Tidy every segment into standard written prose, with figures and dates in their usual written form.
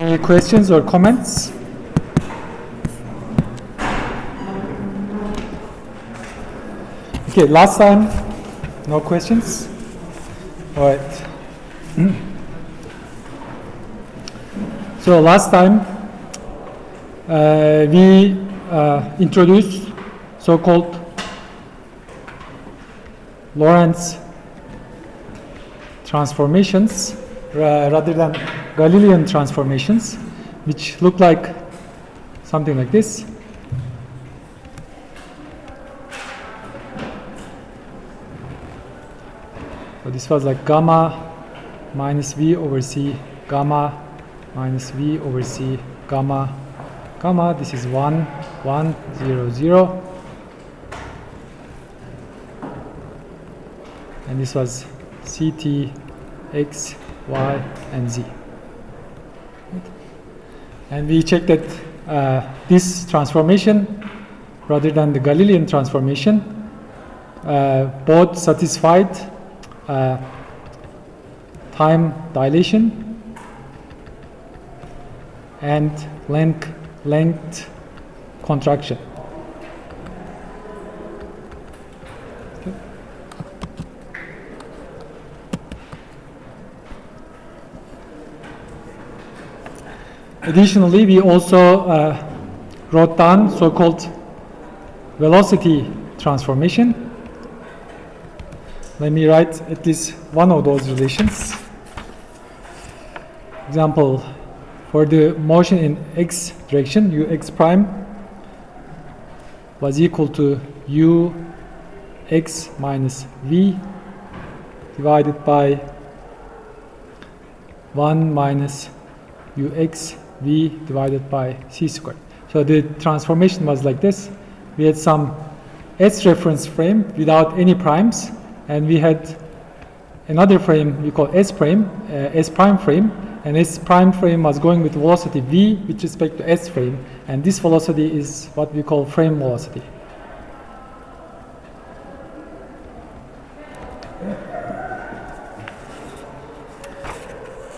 Any questions or comments? Okay, last time, no questions? All right. So last time, we introduced so-called Lorentz transformations rather than Galilean transformations, which look like something like this. So this was like gamma minus V over C, gamma minus V over C, gamma, gamma, this is 1, 1, 0, 0. And this was CT, X, Y, and Z. And we checked that this transformation, rather than the Galilean transformation, both satisfied time dilation and length contraction. Okay. Additionally, we also wrote down so-called velocity transformation. Let me write at least one of those relations. Example, for the motion in x direction, ux prime was equal to ux minus v divided by 1 minus ux v divided by c squared. So the transformation was like this. We had some S reference frame without any primes, and we had another frame we call S prime frame, and S prime frame was going with velocity v with respect to S frame, and this velocity is what we call frame velocity.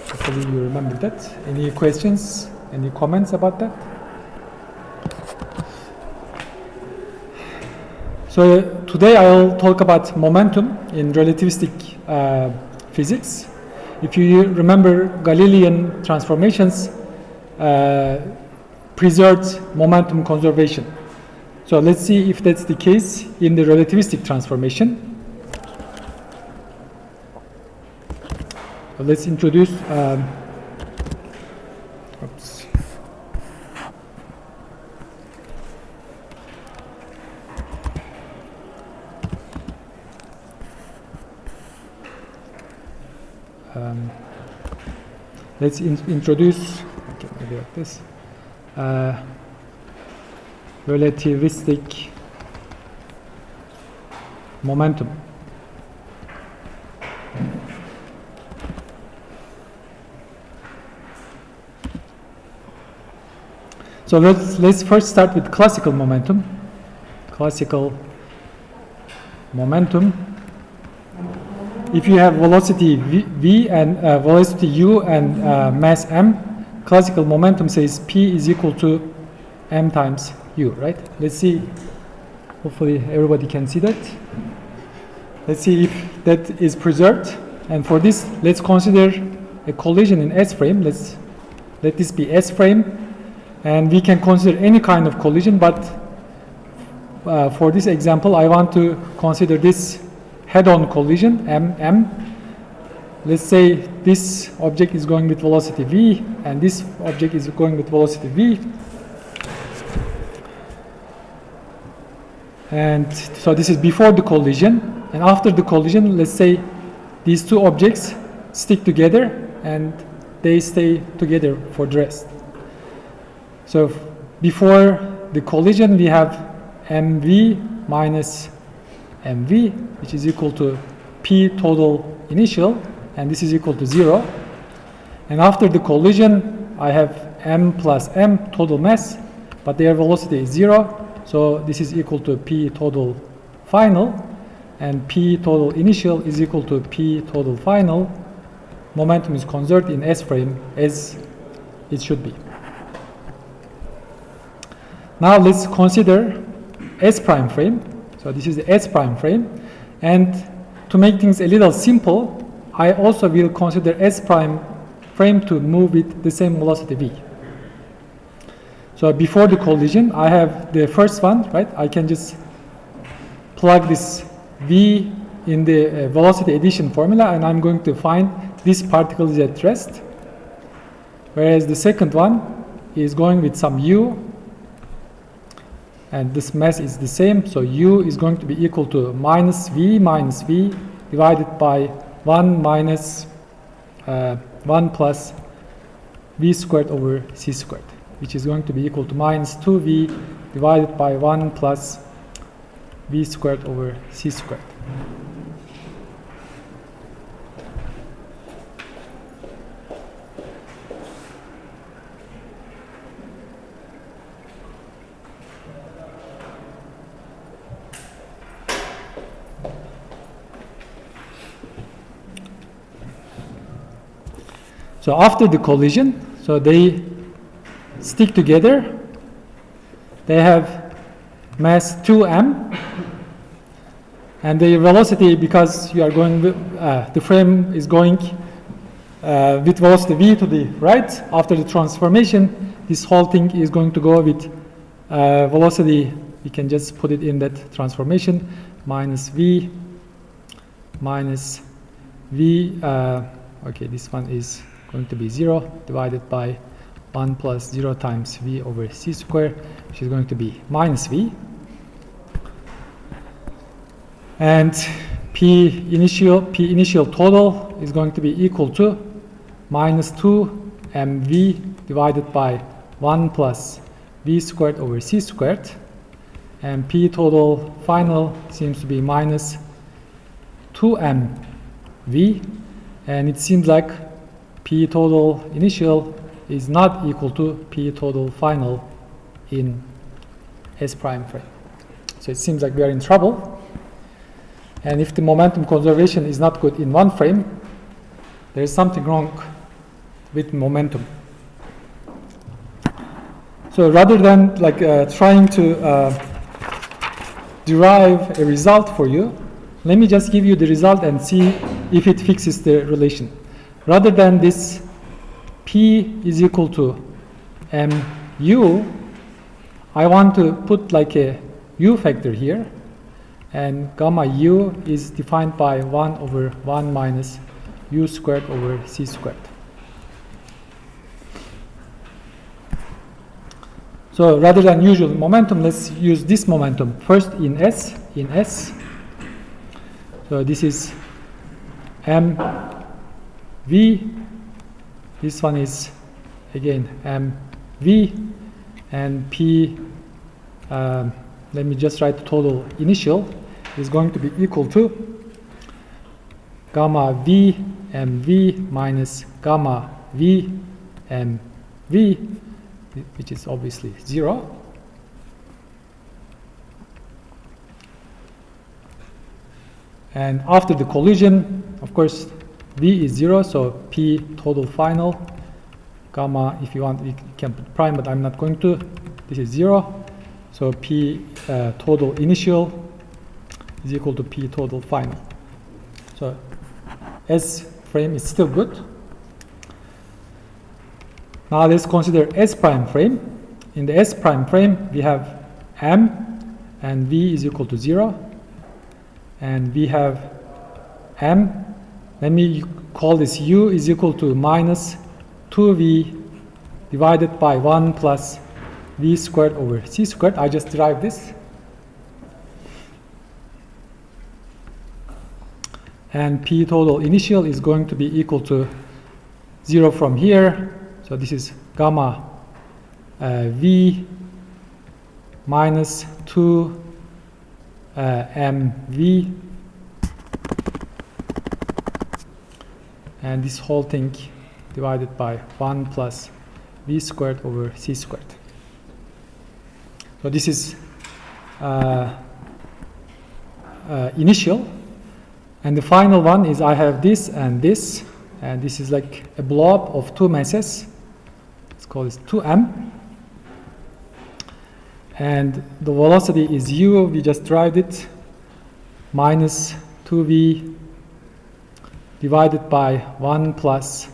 Hopefully you remember that. Any questions? Any comments about that? So today I'll talk about momentum in relativistic physics. If you remember, Galilean transformations preserved momentum conservation. So let's see if that's the case in the relativistic transformation. So let's introduce let's introduce, okay, maybe like this, relativistic momentum. So let's first start with classical momentum. Classical momentum. If you have velocity v and velocity u and mass m, classical momentum says p is equal to m times u, right? Let's see. Hopefully everybody can see that. Let's see if that is preserved. And for this, let's consider a collision in S frame. Let this be S frame, and we can consider any kind of collision. But for this example, I want to consider this head-on collision, m. Let's say this object is going with velocity v, and this object is going with velocity v. And so this is before the collision. And after the collision, let's say these two objects stick together and they stay together for the rest. So before the collision, we have mv minus mv, which is equal to p total initial, and this is equal to 0. And after the collision, I have m plus m total mass, but their velocity is 0, so this is equal to p total final, and p total initial is equal to p total final. Momentum is conserved in S frame as it should be. Now let's consider S prime frame. So this is the S prime frame, and to make things a little simple, I also will consider S prime frame to move with the same velocity v. So before the collision, I have the first one, right? I can just plug this v in the velocity addition formula, and I'm going to find this particle is at rest. Whereas the second one is going with some u, and this mass is the same, so u is going to be equal to minus v divided by 1 minus 1 plus v squared over c squared, which is going to be equal to minus 2v divided by 1 plus v squared over c squared. So after the collision, so they stick together. They have mass 2m, and the velocity, because you are going, the frame is going with velocity v to the right. After the transformation, this whole thing is going to go with velocity. We can just put it in that transformation, minus v minus v. Okay, this one is going to be 0 divided by 1 plus 0 times v over c squared, which is going to be minus v. And p initial total is going to be equal to minus 2 mv divided by 1 plus v squared over c squared. And p total final seems to be minus 2 mv. And it seems like P total initial is not equal to P total final in S prime frame. So it seems like we are in trouble. And if the momentum conservation is not good in one frame, there is something wrong with momentum. So rather than trying to derive a result for you, let me just give you the result and see if it fixes the relation. Rather than this P is equal to mu, I want to put like a u factor here, and gamma u is defined by 1 over 1 minus u squared over c squared. So rather than usual momentum, let's use this momentum first in S. So this is mv, this one is again mv, and p, let me just write the total initial, is going to be equal to gamma v mv minus gamma v mv, which is obviously 0. And after the collision, of course, v is 0, so p total final, gamma, if you want, you can put prime, but I'm not going to. This is 0, so p total initial is equal to p total final. So S frame is still good. Now let's consider S prime frame. In the S prime frame, we have m, and v is equal to 0. And we have m, let me call this u is equal to minus 2v divided by 1 plus v squared over c squared. I just derived this. And p total initial is going to be equal to 0 from here. So this is gamma v minus 2 mv, and this whole thing divided by 1 plus v squared over c squared. So this is initial, and the final one is I have this, and this is like a blob of two masses. let's call this 2m. And the velocity is u, we just derived it, minus 2v divided by 1 plus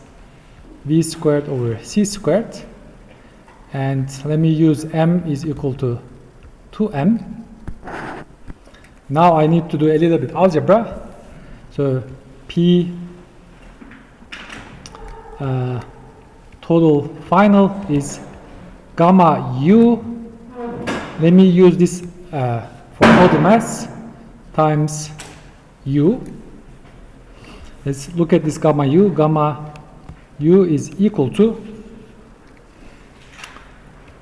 v squared over c squared. And let me use m is equal to 2m. Now I need to do a little bit algebra. So p total final is gamma u. Let me use this for total mass times u. Let's look at this gamma u. Gamma u is equal to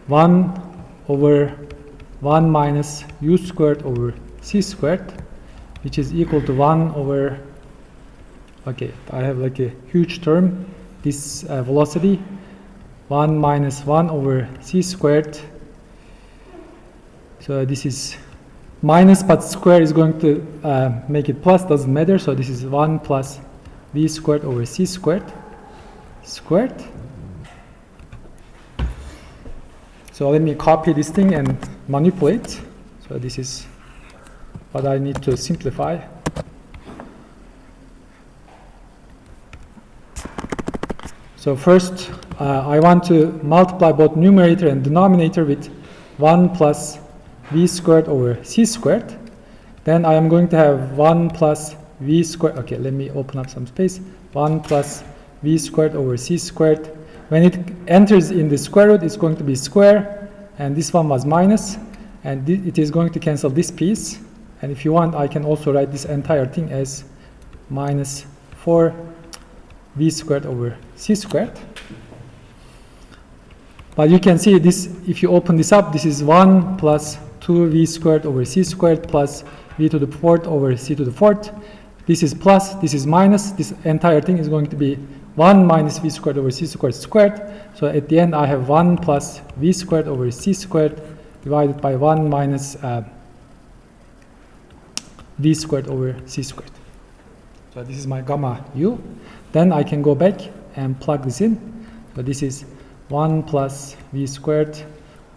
1 over 1 minus u squared over c squared, which is equal to 1 over, okay, I have like a huge term, this velocity, 1 minus 1 over c squared. So this is minus, but square is going to make it plus, doesn't matter. So this is 1 plus v squared over c squared squared. So let me copy this thing and manipulate. So this is what I need to simplify. So first, I want to multiply both numerator and denominator with 1 plus v squared over c squared. Then I am going to have 1 plus v squared. Okay, let me open up some space. 1 plus v squared over c squared. When it enters in the square root, it's going to be square, and this one was minus, and it is going to cancel this piece. And if you want, I can also write this entire thing as minus 4 v squared over c squared. But you can see this, if you open this up, this is 1 plus 2v squared over c squared plus v to the fourth over c to the fourth. This is plus, this is minus. This entire thing is going to be 1 minus v squared over c squared squared. So at the end, I have 1 plus v squared over c squared divided by 1 minus v squared over c squared. So this is my gamma u. Then I can go back and plug this in. So this is 1 plus v squared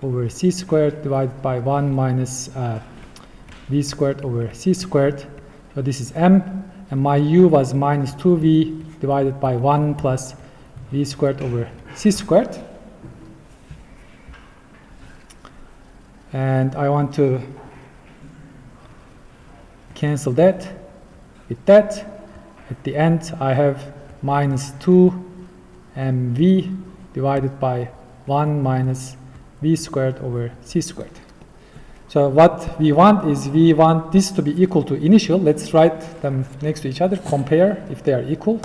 over c squared divided by 1 minus v squared over c squared. So this is m, and my u was minus 2v divided by 1 plus v squared over c squared. And I want to cancel that with that. At the end, I have minus 2 mv divided by 1 minus v squared over c squared. So what we want is, we want this to be equal to initial. Let's write them next to each other, compare if they are equal.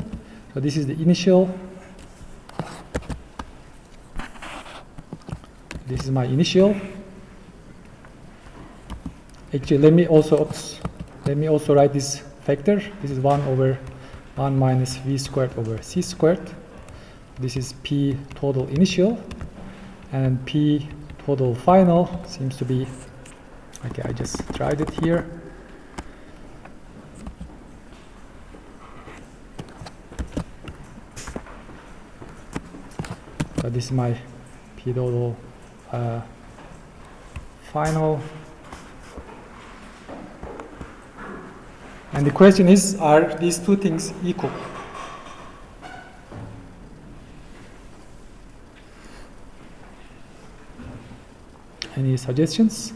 So this is the initial. This is my initial. Actually, let me also write this factor. This is 1 over 1 minus v squared over c squared. This is p total initial, and p total final seems to be, okay, I just tried it here. So this is my p total final. And the question is, are these two things equal? Any suggestions?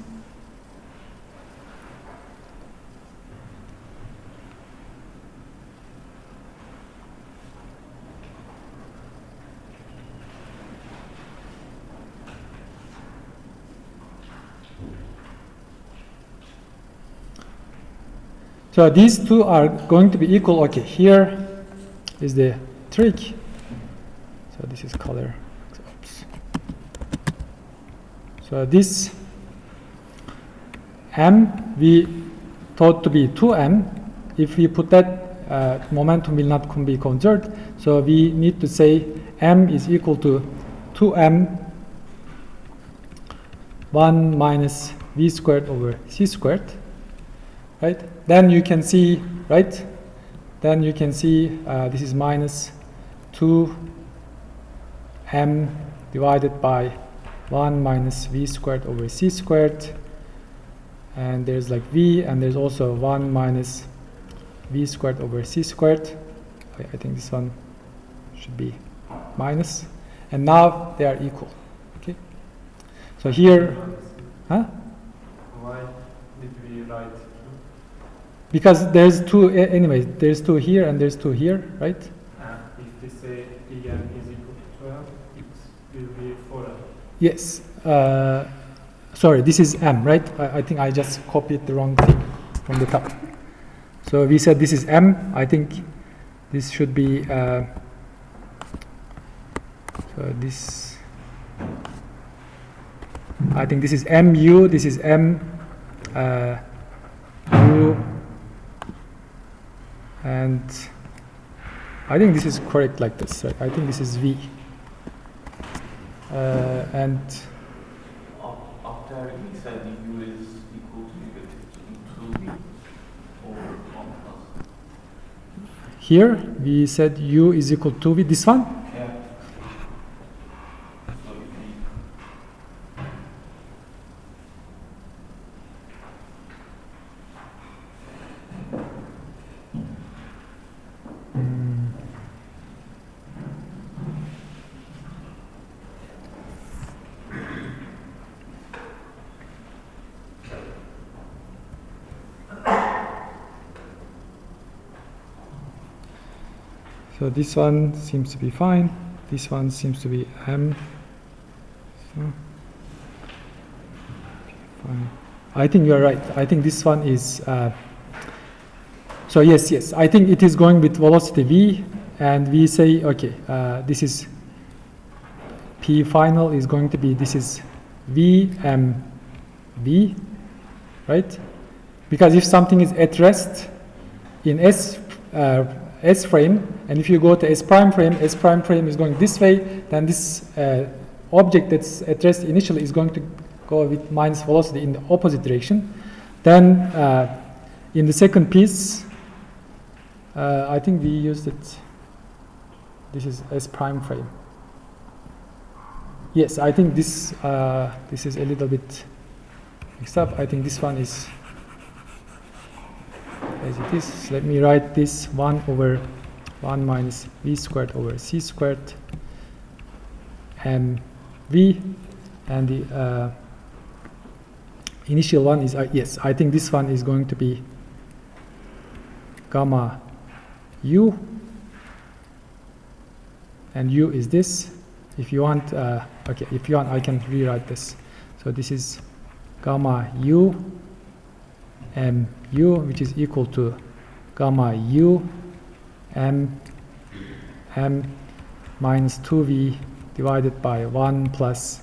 So these two are going to be equal. Okay, here is the trick. So this is color. Oops. So this m we thought to be 2m. If we put that, momentum will not be conserved. So we need to say m is equal to 2m 1 minus v squared over c squared. Right? Then you can see, right? Then you can see this is minus 2 m divided by 1 minus v squared over c squared, and there's like v, and there's also 1 minus v squared over c squared. I think this one should be minus, and now they are equal. Okay, so here, huh? Why did we write 2? Because there's two anyway. There's 2 here and there's 2 here, right? If we say Pn is equal to 12, it will be 4m. Yes. Sorry, this is m, right? I think I just copied the wrong thing from the top. So we said this is m. I think this should be. So this. I think this is mu. This is m. U. And I think this is correct like this. Right? I think this is v. And after we said u is equal to negative 2v or 1 plus. here we said u is equal to v. This one? Yeah. So if we So this one seems to be fine. This one seems to be m. So, fine. I think you're right. I think this one is. So yes. I think it is going with velocity v, and we say okay. This is p final is going to be, this is v m v, right? Because if something is at rest in S frame, and if you go to S prime frame is going this way, then this object that's at rest initially is going to go with minus velocity in the opposite direction. Then in the second piece, I think we used it, this is S prime frame. Yes, I think this this is a little bit mixed up. I think this one is as it is. Let me write this 1 over 1 minus v squared over c squared v, and the initial one is, yes, I think this one is going to be gamma u, and u is this. If you want, okay, if you want, I can rewrite this. So this is gamma u mu, which is equal to gamma u m minus 2v divided by 1 plus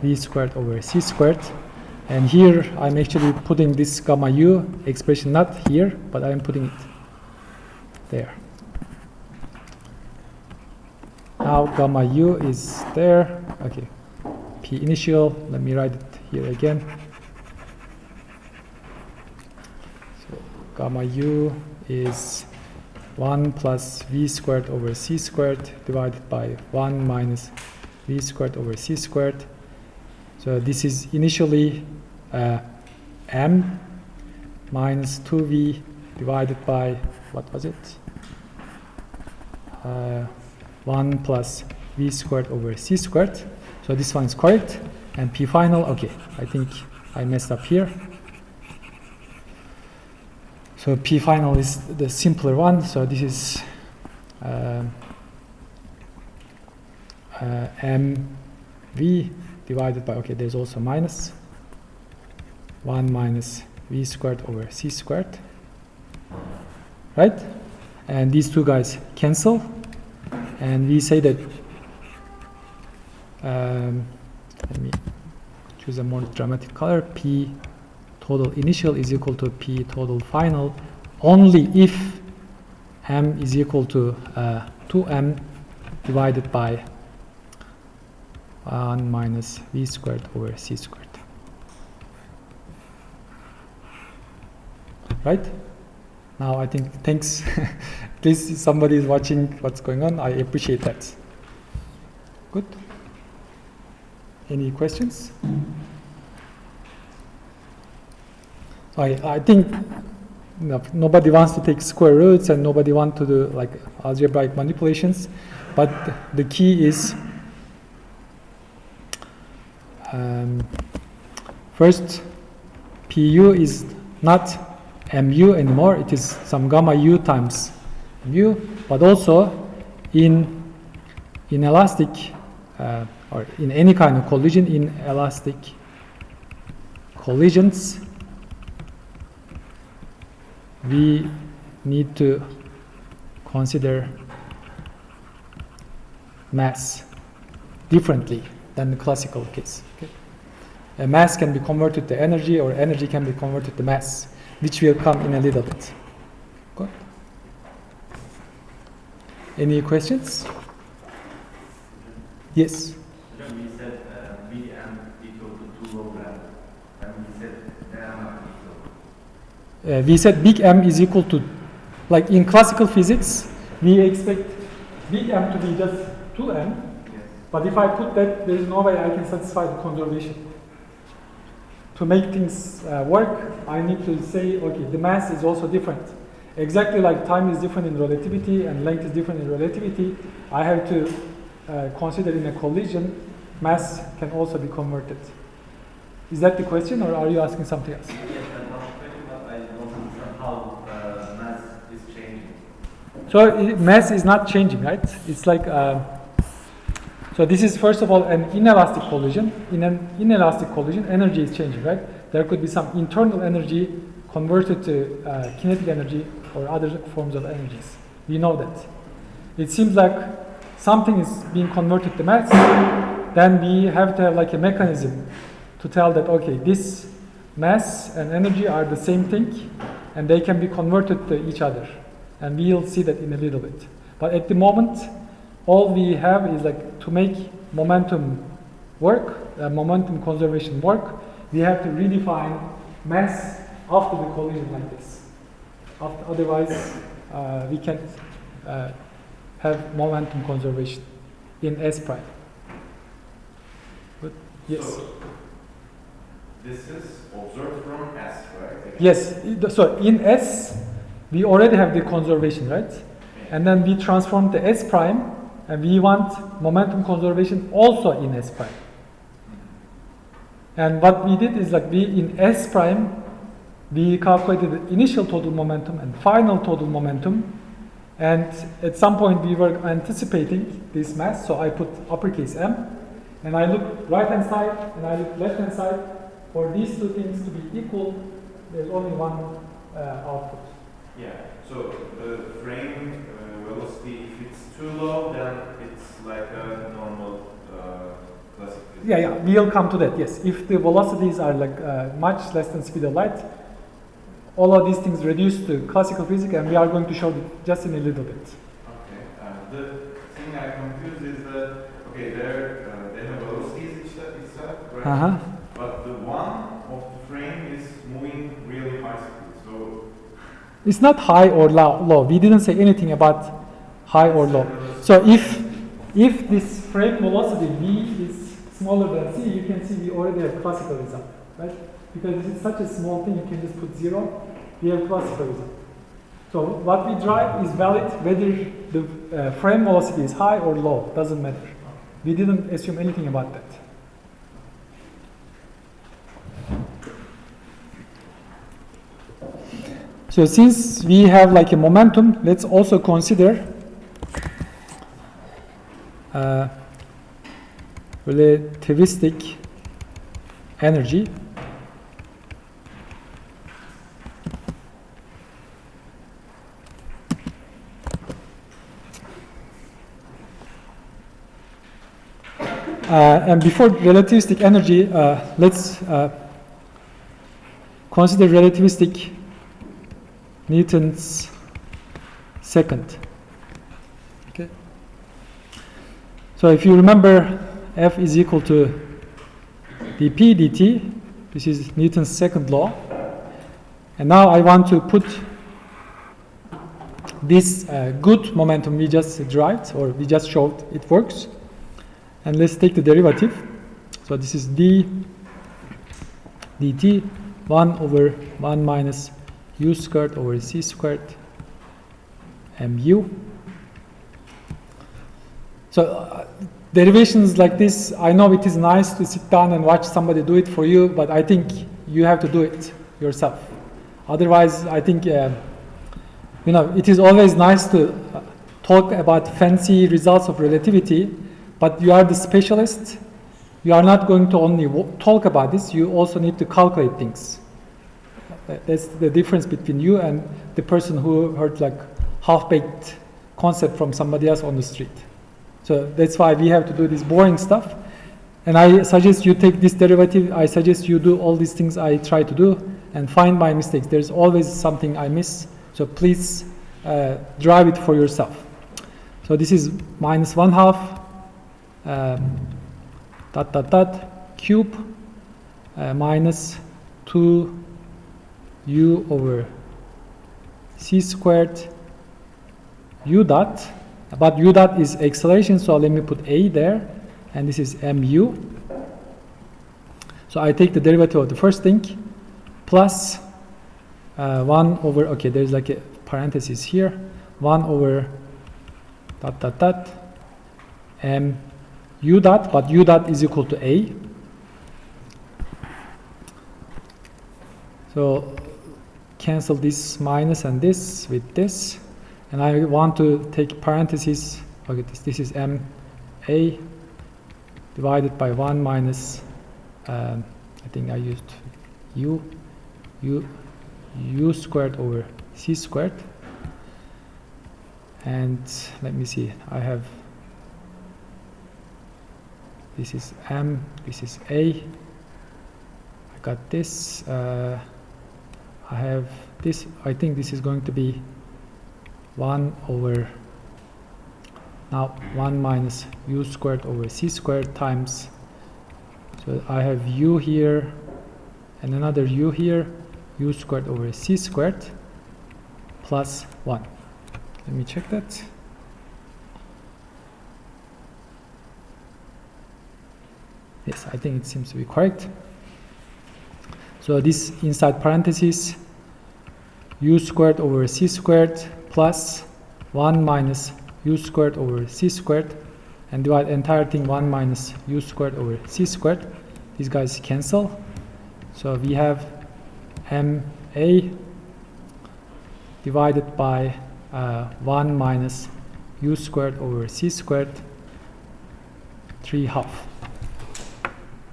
v squared over c squared. And here I'm actually putting this gamma u expression not here, but I'm putting it there. Now gamma u is there. Okay, p initial, let me write it here again. So gamma u is 1 plus v squared over c squared divided by 1 minus v squared over c squared. So this is initially m minus 2v divided by, what was it? 1 plus v squared over c squared. So this one is correct. And p final, okay, I think I messed up here. So p final is the simpler one. So this is mv divided by, okay, there's also minus 1 minus v squared over c squared, right? And these two guys cancel, and we say that let me choose a more dramatic color. P total initial is equal to P total final only if m is equal to 2m divided by 1 minus v squared over c squared. Right? Now I think, thanks. At least somebody is watching what's going on. I appreciate that. Good. Any questions? I think nobody wants to take square roots and nobody wants to do like algebraic manipulations, but the key is first, Pu is not mu anymore, it is some gamma u times mu, but also in elastic or in any kind of collision, in elastic collisions, we need to consider mass differently than the classical case. Okay? A mass can be converted to energy, or energy can be converted to mass, which will come in a little bit. Good. Any questions? Yes. We said Vm equal to 2 log m, and we said m equal. We said big M is equal to, like in classical physics, we expect big M to be just 2m, Yes. but if I put that, there is no way I can satisfy the conservation. To make things work, I need to say, okay, the mass is also different. Exactly like time is different in relativity and length is different in relativity, I have to consider in a collision, mass can also be converted. Is that the question, or are you asking something else? Yes, that was the question, but I don't understand how mass is changing. So mass is not changing, right? It's like, so this is first of all an inelastic collision. In an inelastic collision, energy is changing, right? There could be some internal energy converted to kinetic energy or other forms of energies. We know that. It seems like something is being converted to mass, then we have to have like a mechanism to tell that, okay, this mass and energy are the same thing, and they can be converted to each other. And we'll see that in a little bit. But at the moment, all we have is like to make momentum work, momentum conservation work, we have to redefine mass after the collision like this. Otherwise, we can't have momentum conservation in S prime. But yes. So, this is observed from S, right? Yes. So in S, we already have the conservation, right? And then we transform the S prime, and we want momentum conservation also in S prime. And what we did is like we in S prime, we calculated the initial total momentum and final total momentum. And at some point we were anticipating this mass, so I put uppercase M, and I look right hand side and I look left hand side. For these two things to be equal, there's only one output. Yeah, so the frame velocity, if it's too low, then it's like a normal classic physics. Yeah, we'll come to that, yes. If the velocities are like much less than speed of light, all of these things reduce to classical physics, and we are going to show it just in a little bit. Okay, the thing I'm confused is that, okay, they have velocities itself, right? But the one of the frame is moving really high speed, so... It's not high or low. We didn't say anything about high or low. So if this frame velocity v is smaller than c, you can see we already have classical result, right? Because it's such a small thing, you can just put 0, we have classical result. So what we drive is valid whether the frame velocity is high or low, doesn't matter. We didn't assume anything about that. So since we have like a momentum, let's also consider relativistic energy. And before relativistic energy, let's consider relativistic Newton's second. Okay. So if you remember, F is equal to dp dt. This is Newton's second law. And now I want to put this good momentum we just derived, or we just showed it works. And let's take the derivative. So this is d dt 1 over 1 minus u squared over c squared mu. So derivations like this, I know it is nice to sit down and watch somebody do it for you, but I think you have to do it yourself. Otherwise, I think it is always nice to talk about fancy results of relativity, but you are the specialist. You are not going to only talk about this, you also need to calculate things. That's the difference between you and the person who heard like half-baked concept from somebody else on the street. So that's why we have to do this boring stuff. And I suggest you take this derivative, I suggest you do all these things I try to do and find my mistakes. There's always something I miss, so please drive it for yourself. So this is minus 1/2 cube minus 2u over c squared u dot, but u dot is acceleration, so let me put a there, and this is mu. So I take the derivative of the first thing plus 1 over, okay, there's like a parenthesis here, 1 over u dot, but u dot is equal to a. So cancel this minus and this with this, and I want to take parentheses. Okay, this is m a divided by 1 minus I think I used u squared over c squared, and let me see, I have this is m, this is a, I got this, I have this, I think this is going to be 1 over, now 1 minus u squared over c squared times, so I have u here and another u here, u squared over c squared plus 1. Let me check that. Yes, I think it seems to be correct. So this inside parentheses, u squared over c squared plus 1 minus u squared over c squared, and divide entire thing 1 minus u squared over c squared. These guys cancel. So we have ma divided by 1 minus u squared over c squared 3/2.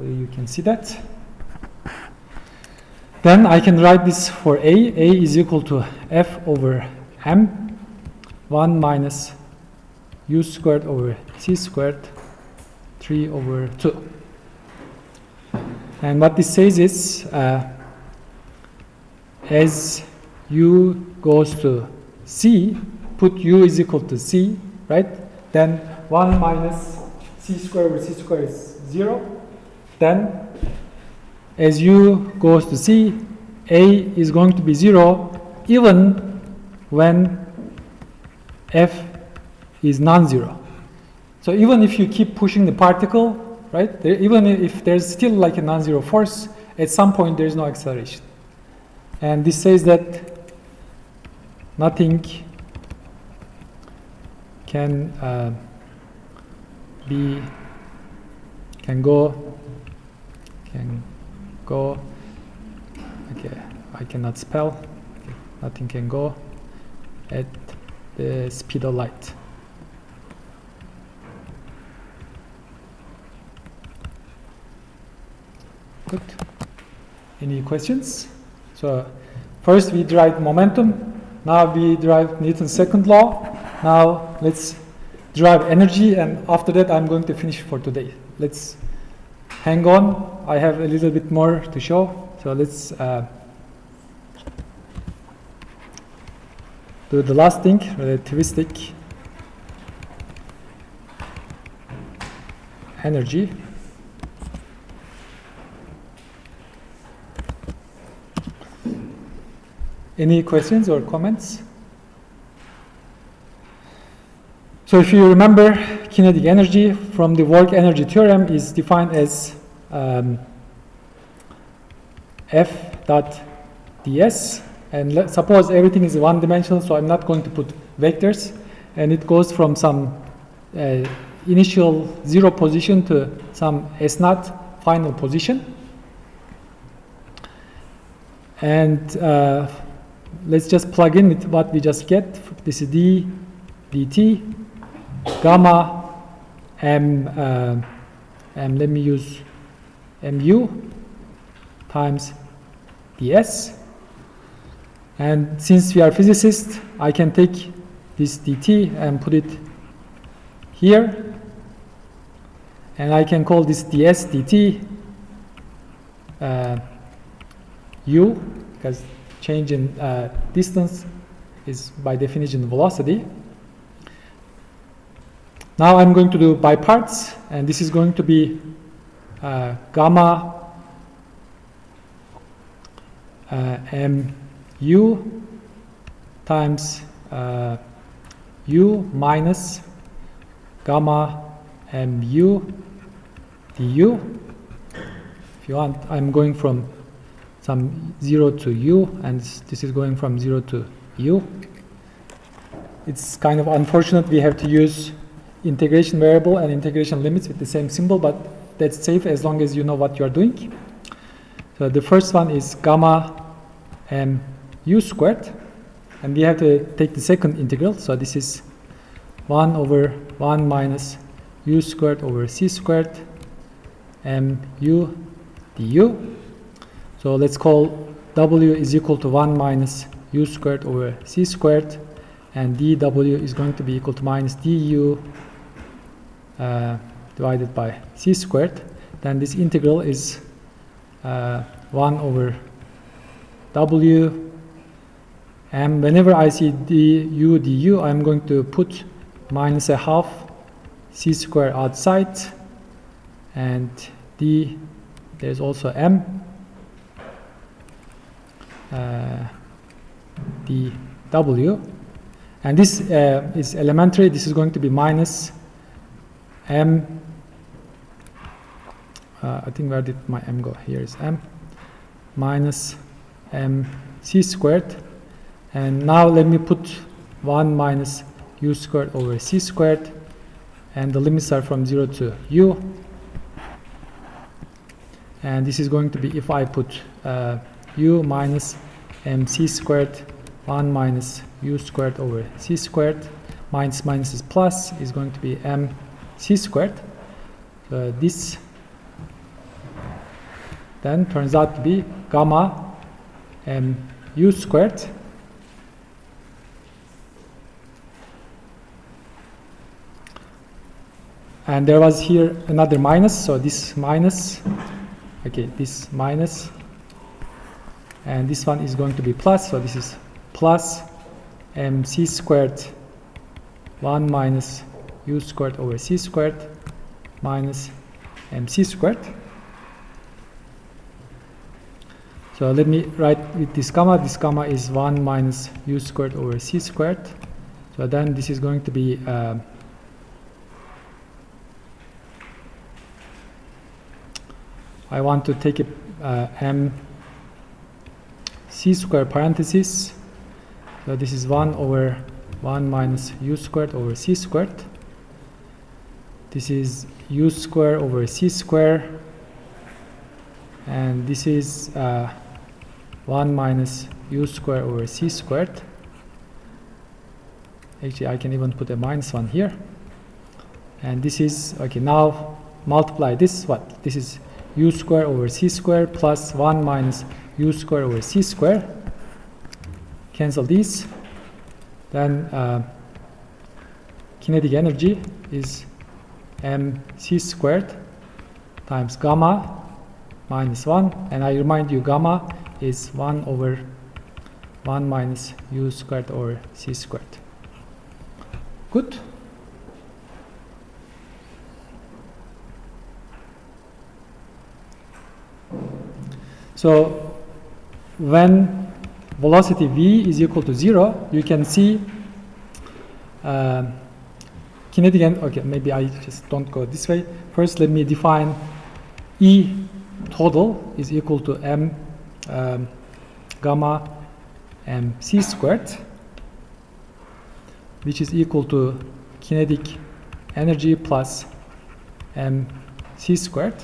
You can see that. Then I can write this for a is equal to f over m 1 minus u squared over c squared 3 over 2. And what this says is as u goes to c, put u is equal to c, right? Then 1 minus c squared over c squared is 0. Then as u goes to c, a is going to be 0 even when f is non-zero. So even if you keep pushing the particle, right, even if there's still like a non-zero force, at some point there is no acceleration. And this says that nothing can go, okay, I cannot spell, okay, nothing can go at the speed of light. Good. Any questions? So first we derived momentum, now we derived Newton's second law, now let's derive energy, and after that I'm going to finish for today. Let's hang on, I have a little bit more to show, so let's do the last thing, relativistic energy. Any questions or comments? So if you remember, kinetic energy from the work energy theorem is defined as f dot ds, and suppose everything is one-dimensional, so I'm not going to put vectors, and it goes from some initial 0 position to some s0 final position. And let's just plug in with what we just get. This is d dt gamma m, let me use mu times ds. And since we are physicists, I can take this dt and put it here, and I can call this ds dt u, because change in distance is by definition velocity. Now I'm going to do by parts, and this is going to be gamma mu times u minus gamma mu du. If you want, I'm going from some 0 to u, and this is going from 0 to u. It's kind of unfortunate we have to use integration variable and integration limits with the same symbol, but that's safe as long as you know what you're doing. So the first one is gamma mu squared, and we have to take the second integral. So this is 1 over 1 minus u squared over c squared mu du. So let's call w is equal to 1 minus u squared over c squared, and dw is going to be equal to minus du divided by c squared. Then this integral is 1 over w, and whenever I see du, I'm going to put minus a half c squared outside, and there's also m dw, and this is elementary. This is going to be minus m, I think where did my m go? Here is m, minus m c squared, and now let me put 1 minus u squared over c squared, and the limits are from 0 to u, and this is going to be, if I put u minus mc squared 1 minus u squared over c squared, minus minus is plus, is going to be mc squared. So this then turns out to be gamma mu squared and there was here another minus, so this minus, okay, this minus, and this one is going to be plus, so this is plus mc squared 1 minus u squared over c squared minus mc squared. So let me write with this gamma is 1 minus u squared over c squared. So then this is going to be I want to take a m c squared parenthesis. So this is 1 over 1 minus u squared over c squared. This is u squared over c squared, and this is 1 minus u squared over c squared. Actually, I can even put a minus 1 here. And this is, okay, now multiply this, what? This is u squared over c squared plus 1 minus u squared over c squared. Cancel these. Then kinetic energy is mc squared times gamma minus 1. And I remind you, gamma is 1 over 1 minus u squared over c squared. Good. So when velocity v is equal to 0, you can see kinetic energy. Okay, maybe I just don't go this way. First, let me define E total is equal to m gamma mc squared, which is equal to kinetic energy plus mc squared.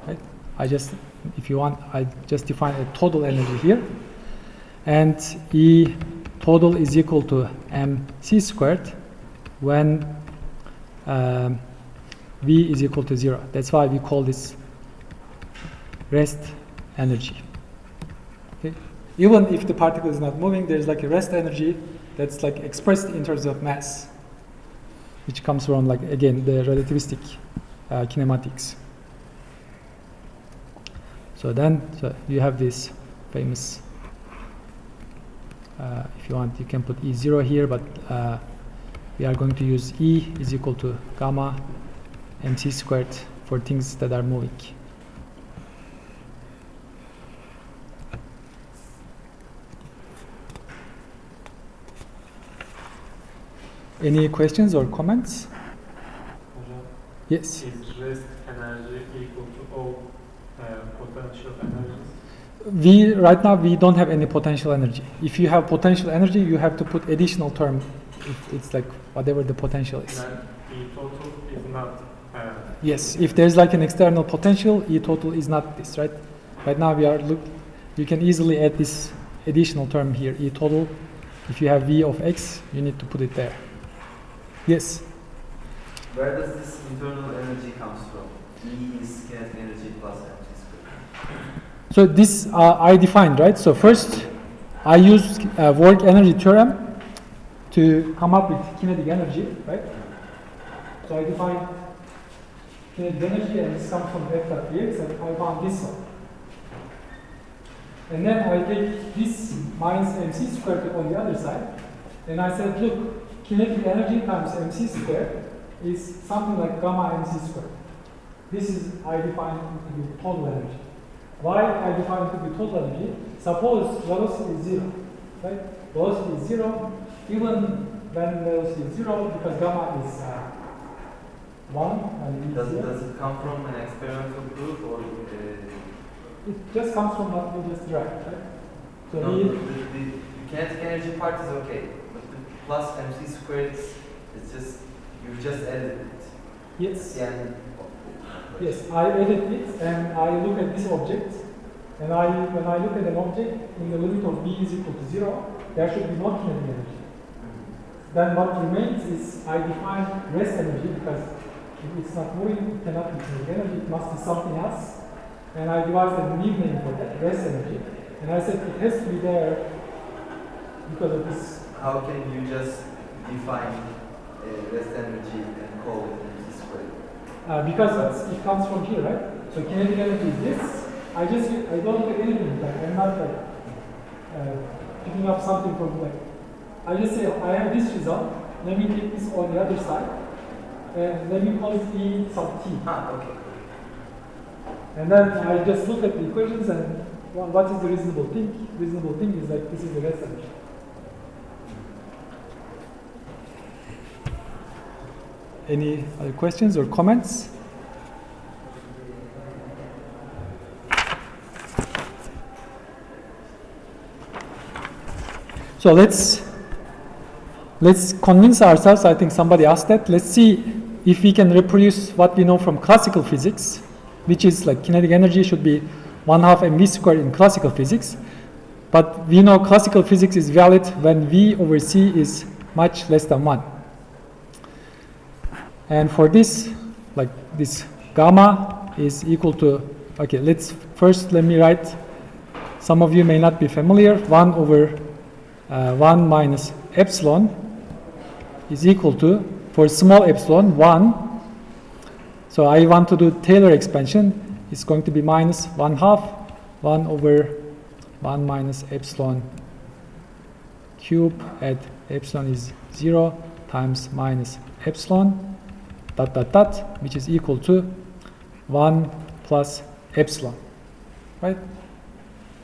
Right? If you want, I just define a total energy here, and E total is equal to mc squared when V is equal to 0. That's why we call this rest energy. Okay? Even if the particle is not moving, there's like a rest energy that's like expressed in terms of mass, which comes from, like, again, the relativistic kinematics. So you have this famous, if you want, you can put E0 here, but we are going to use E is equal to gamma mc squared for things that are moving. Any questions or comments? Yes. Is rest energy equal to all potential energies? Right now we don't have any potential energy. If you have potential energy, you have to put additional term. It's like whatever the potential is. Then E total is not. Yes, if there's like an external potential, E total is not this, right? Right now you can easily add this additional term here, E total. If you have V of x, you need to put it there. Yes? Where does this internal energy comes from? E is kinetic energy plus mc squared. So this I defined, right? So first I used work energy theorem to come up with kinetic energy, right? So I defined kinetic energy, and this comes from f dot dx, and I found this one. And then I take this minus mc squared on the other side, and I said, look, kinetic energy times mc squared is something like gamma mc squared. This is I define to be total energy. Why I define it to be total energy? Suppose velocity is 0, right? Velocity is 0, even when velocity is 0, because gamma is 1. And Does it come from an experimental proof, or it just comes from what we just derived, right? So no, the kinetic energy part is okay, but the plus mc squared is just, you've just added it. yes. Yeah. Yes, I edit it and I look at this object, and when I look at an object in the limit of V is equal to 0, there should be no kinetic energy. Then what remains is I define rest energy, because if it's not moving, it cannot be kinetic energy, it must be something else. And I devised a new name for that, rest energy. And I said it has to be there because of this. How can you just define rest energy and call it mc squared? Because it comes from here, right? So kinetic energy is this. I don't look at anything. Like, I'm not like picking up something from, like, I just say I have this result. Let me take this on the other side, and let me call it E sub t. Okay. And then I just look at the equations and what is the reasonable thing? Reasonable thing is like this is the rest energy. Any other questions or comments? So let's convince ourselves. I think somebody asked that. Let's see if we can reproduce what we know from classical physics, which is like kinetic energy should be 1/2 mv squared in classical physics. But we know classical physics is valid when V over C is much less than 1. And for this, like this gamma is equal to, okay, let me write, some of you may not be familiar, 1 over 1 minus epsilon is equal to, for small epsilon, 1. So I want to do Taylor expansion, it's going to be minus 1/2, 1 over 1 minus epsilon cube at epsilon is 0 times minus epsilon dot dot dot, which is equal to 1 plus epsilon, right?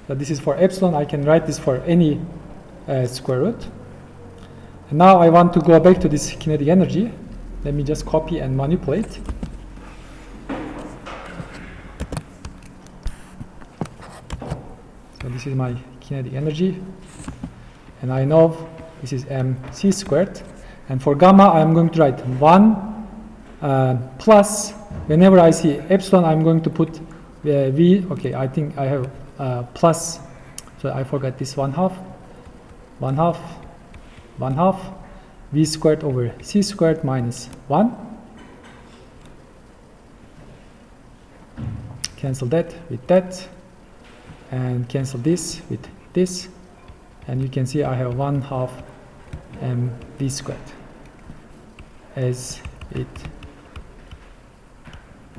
So this is for epsilon. I can write this for any square root. And now I want to go back to this kinetic energy. Let me just copy and manipulate. So this is my kinetic energy. And I know this is mc squared. And for gamma, I'm going to write 1 plus, whenever I see epsilon, I'm going to put v. Okay, I think I have plus, so I forgot this 1/2, 1/2, 1/2, v squared over c squared minus 1. Cancel that with that, and cancel this with this, and you can see I have 1/2 mv squared as it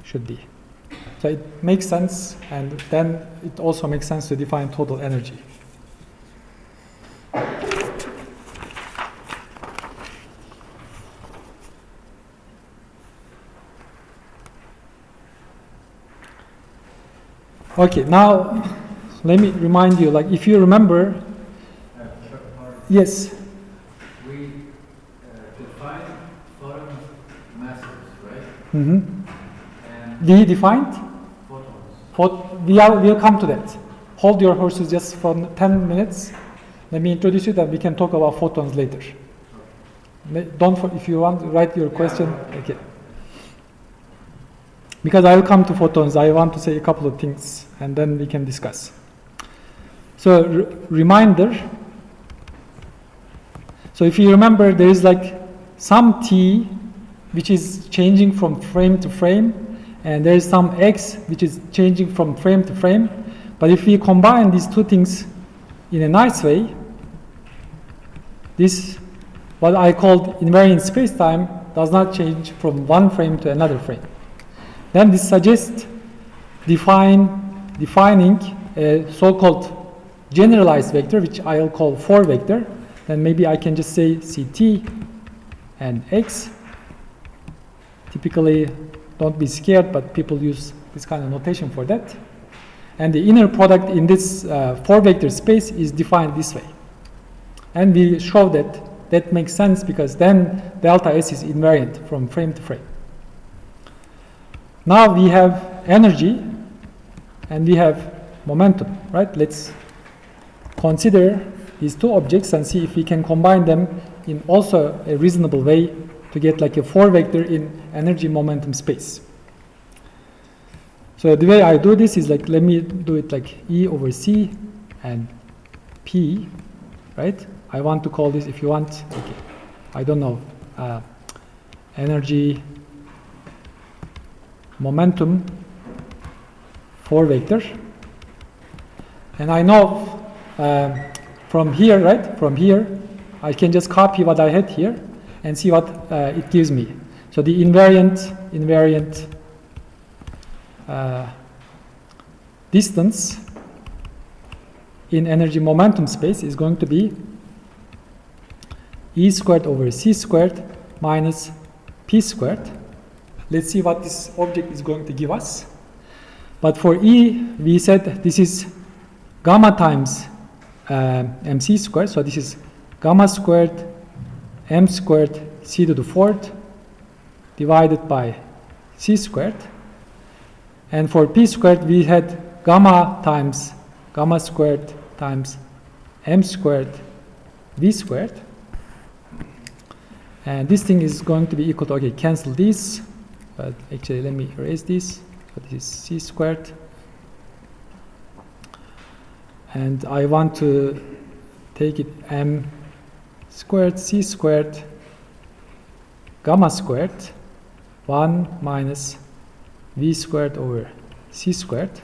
should be. So it makes sense, and then it also makes sense to define total energy. Okay, now let me remind you, like if you remember, yes, we define photon masses, right? mm-hmm. And We defined, photons. we'll come to that. Hold your horses just for 10 minutes. Let me introduce you, that we can talk about photons later. If you want to write your question, okay. Because I will come to photons, I want to say a couple of things, and then we can discuss. So, reminder. So if you remember, there is like some t which is changing from frame to frame, and there is some x which is changing from frame to frame. But if we combine these two things in a nice way, this, what I called invariant spacetime, does not change from one frame to another frame. Then this suggests defining a so-called generalized vector, which I'll call 4 vector. Then maybe I can just say Ct and x. Typically, don't be scared, but people use this kind of notation for that. And the inner product in this 4 vector space is defined this way. And we show that that makes sense, because then delta S is invariant from frame to frame. Now we have energy and we have momentum, right? Let's consider these two objects and see if we can combine them in also a reasonable way to get like a 4 vector in energy momentum space. So the way I do this is like, let me do it like E over C and P, right? I want to call this, if you want, okay, I don't know, energy momentum 4 vector. And I know from here, right, from here, I can just copy what I had here and see what it gives me. So the invariant distance in energy momentum space is going to be E squared over C squared minus P squared. Let's see what this object is going to give us. But for E, we said this is gamma times mc squared. So this is gamma squared m squared c to the 4th divided by c squared. And for P squared, we had gamma times gamma squared times m squared v squared. And this thing is going to be equal to, okay, cancel this. But actually, let me erase this. So this is c squared. And I want to take it m squared c squared gamma squared 1 minus v squared over c squared.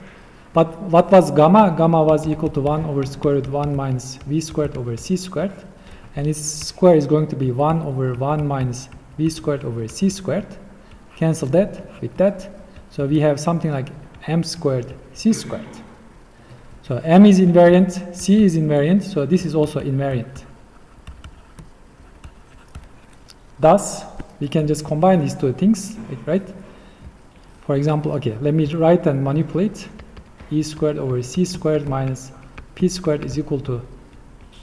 But what was gamma? Gamma was equal to 1 over square root 1 minus v squared over c squared. And its square is going to be 1 over 1 minus v squared over c squared. Cancel that with that. So we have something like m squared c squared. So m is invariant, c is invariant, so this is also invariant. Thus, we can just combine these two things, right? For example, okay, let me write and manipulate. E squared over c squared minus p squared is equal to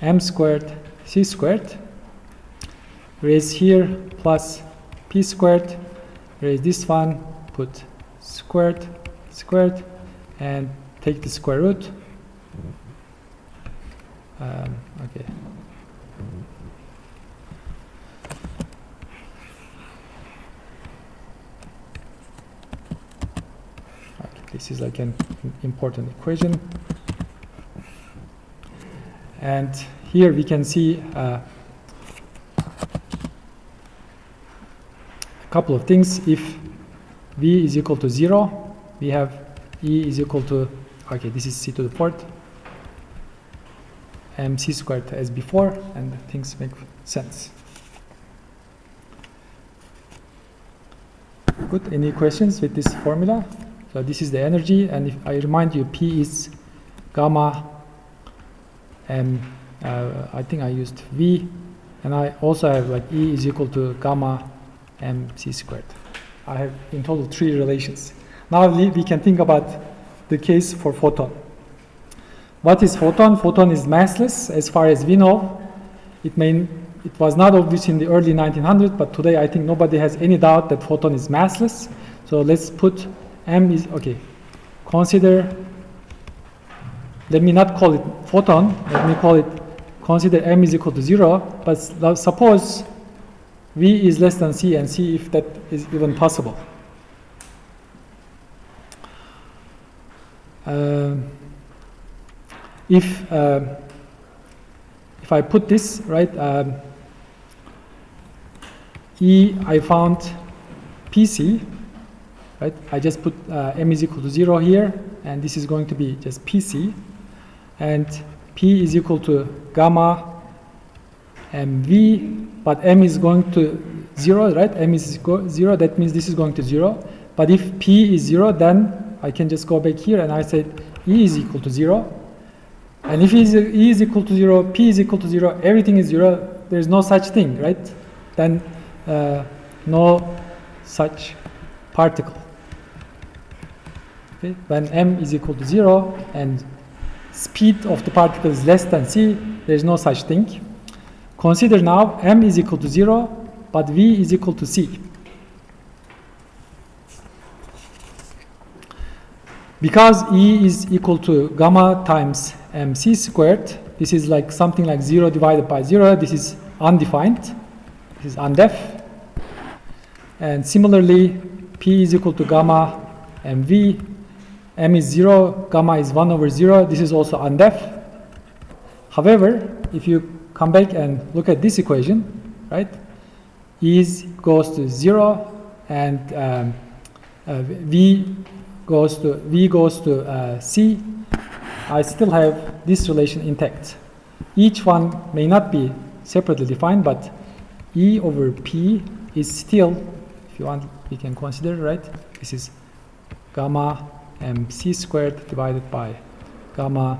m squared c squared. Raise here plus p squared. Raise this one, put squared, squared, and take the square root. Okay. Okay, this is like an important equation. And here we can see a couple of things. If V is equal to 0, we have E is equal to, okay, this is C to the fourth, mc squared as before, and things make sense. Good, any questions with this formula? So this is the energy, and if I remind you, P is gamma, and I think I used V, and I also have like E is equal to gamma mc squared. I have in total 3 relations. Now we can think about the case for photon. What is photon? Photon is massless as far as we know. It was not obvious in the early 1900s, but today I think nobody has any doubt that photon is massless. So let's put m is, okay, consider, let me not call it photon, let me call it, consider m is equal to 0, but suppose V is less than C and see if that is even possible. If I put this, right, E, I found PC, right, I just put m is equal to 0 here, and this is going to be just PC, and P is equal to gamma mv, but m is going to 0, right, m is 0, that means this is going to 0, but if P is 0, then I can just go back here and I said E is equal to 0, and if E is equal to 0, P is equal to 0, everything is 0, there's no such thing, right? Then no such particle. Okay? When m is equal to 0 and speed of the particle is less than c, there's no such thing. Consider now m is equal to 0, but v is equal to c. Because E is equal to gamma times mc squared, this is like something like 0 divided by 0. This is undefined. This is undef. And similarly, P is equal to gamma mv. M is 0, gamma is 1 over 0. This is also undef. However, if you come back and look at this equation, right? E goes to 0 and V goes to C. I still have this relation intact. Each one may not be separately defined, but E over P is still, if you want, we can consider, right? This is gamma mc squared divided by gamma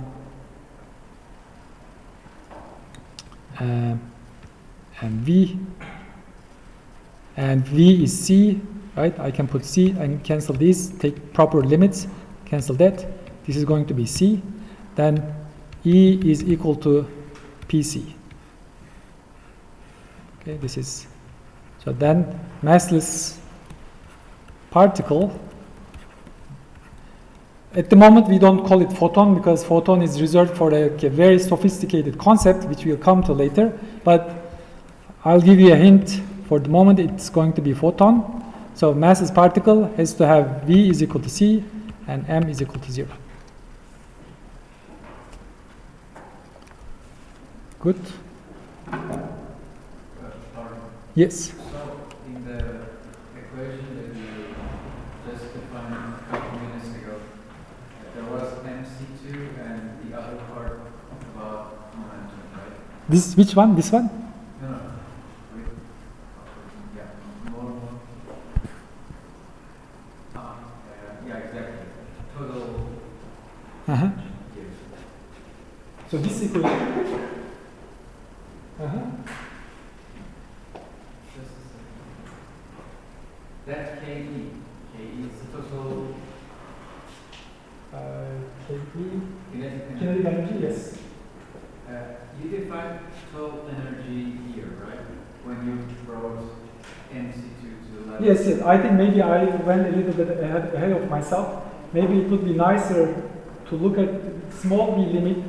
mv, and V is C, right? I can put C and cancel these, take proper limits, cancel that. This is going to be C. Then E is equal to PC. Okay, this is, so then massless particle, at the moment we don't call it photon because photon is reserved for a very sophisticated concept which we'll come to later, but I'll give you a hint. For the moment it's going to be photon. So massless particle has to have V is equal to C and M is equal to 0. Good? Yes? So, in the equation that you just defined a couple minutes ago, there was MC2 and the other part about momentum, right? This, which one? This one? No, no. Wait. Yeah, more. Yeah, exactly. Total. Uh-huh. Yes. So this equation. Uh-huh. Just a second. That's KE. KE is the total kinetic Kinetic energy. energy, yes. You define total energy here, right? When you brought MC2 to the level. Yes, yes. I think maybe I went a little bit ahead of myself. Maybe it would be nicer to look at small v limit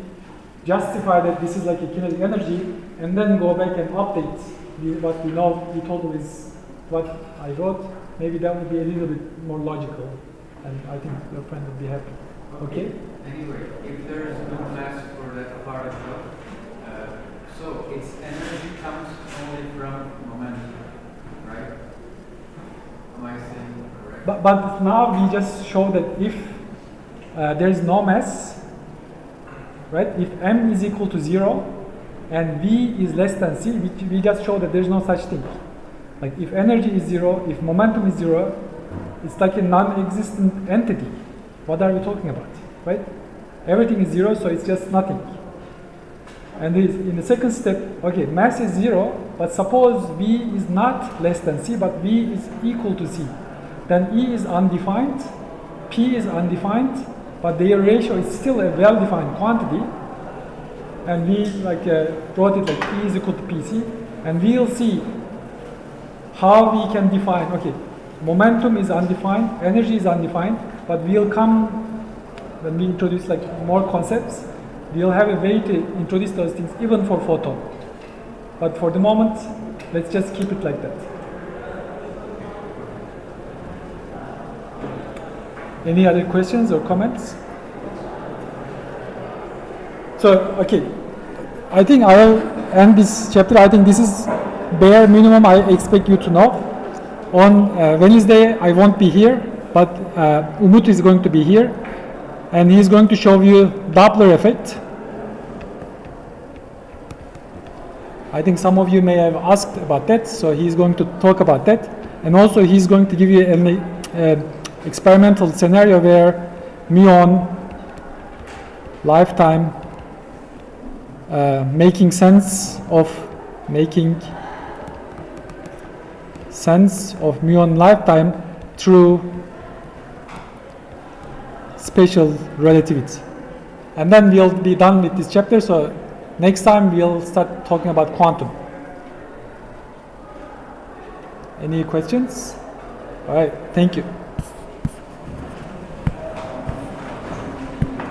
justify that this is like a kinetic energy, and then go back and update what we know we told you is what I wrote, maybe that would be a little bit more logical, and I think your friend would be happy. Okay? Anyway, if there is no mass for that particle, so its energy comes only from momentum, right? Am I saying correct? But now we just show that if there is no mass, right? If m is equal to 0 and v is less than c, we just show that there is no such thing. Like if energy is 0, if momentum is 0, it's like a non-existent entity. What are we talking about, right? Everything is 0, so it's just nothing. And in the second step, okay, mass is 0, but suppose v is not less than c, but v is equal to c. Then E is undefined, P is undefined, but their ratio is still a well-defined quantity. And we wrote it like E is equal to PC. And we'll see how we can define, okay, momentum is undefined, energy is undefined, but we'll come, when we introduce like more concepts, we'll have a way to introduce those things even for photon. But for the moment, let's just keep it like that. Any other questions or comments? So, okay, I think I'll end this chapter. I think this is bare minimum I expect you to know. On Wednesday, I won't be here, but Umut is going to be here, and he's going to show you Doppler effect. I think some of you may have asked about that, so he's going to talk about that. And also he's going to give you an experimental scenario where muon lifetime making sense of muon lifetime through special relativity. And then we'll be done with this chapter, so next time we'll start talking about quantum. Any questions? All right, thank you.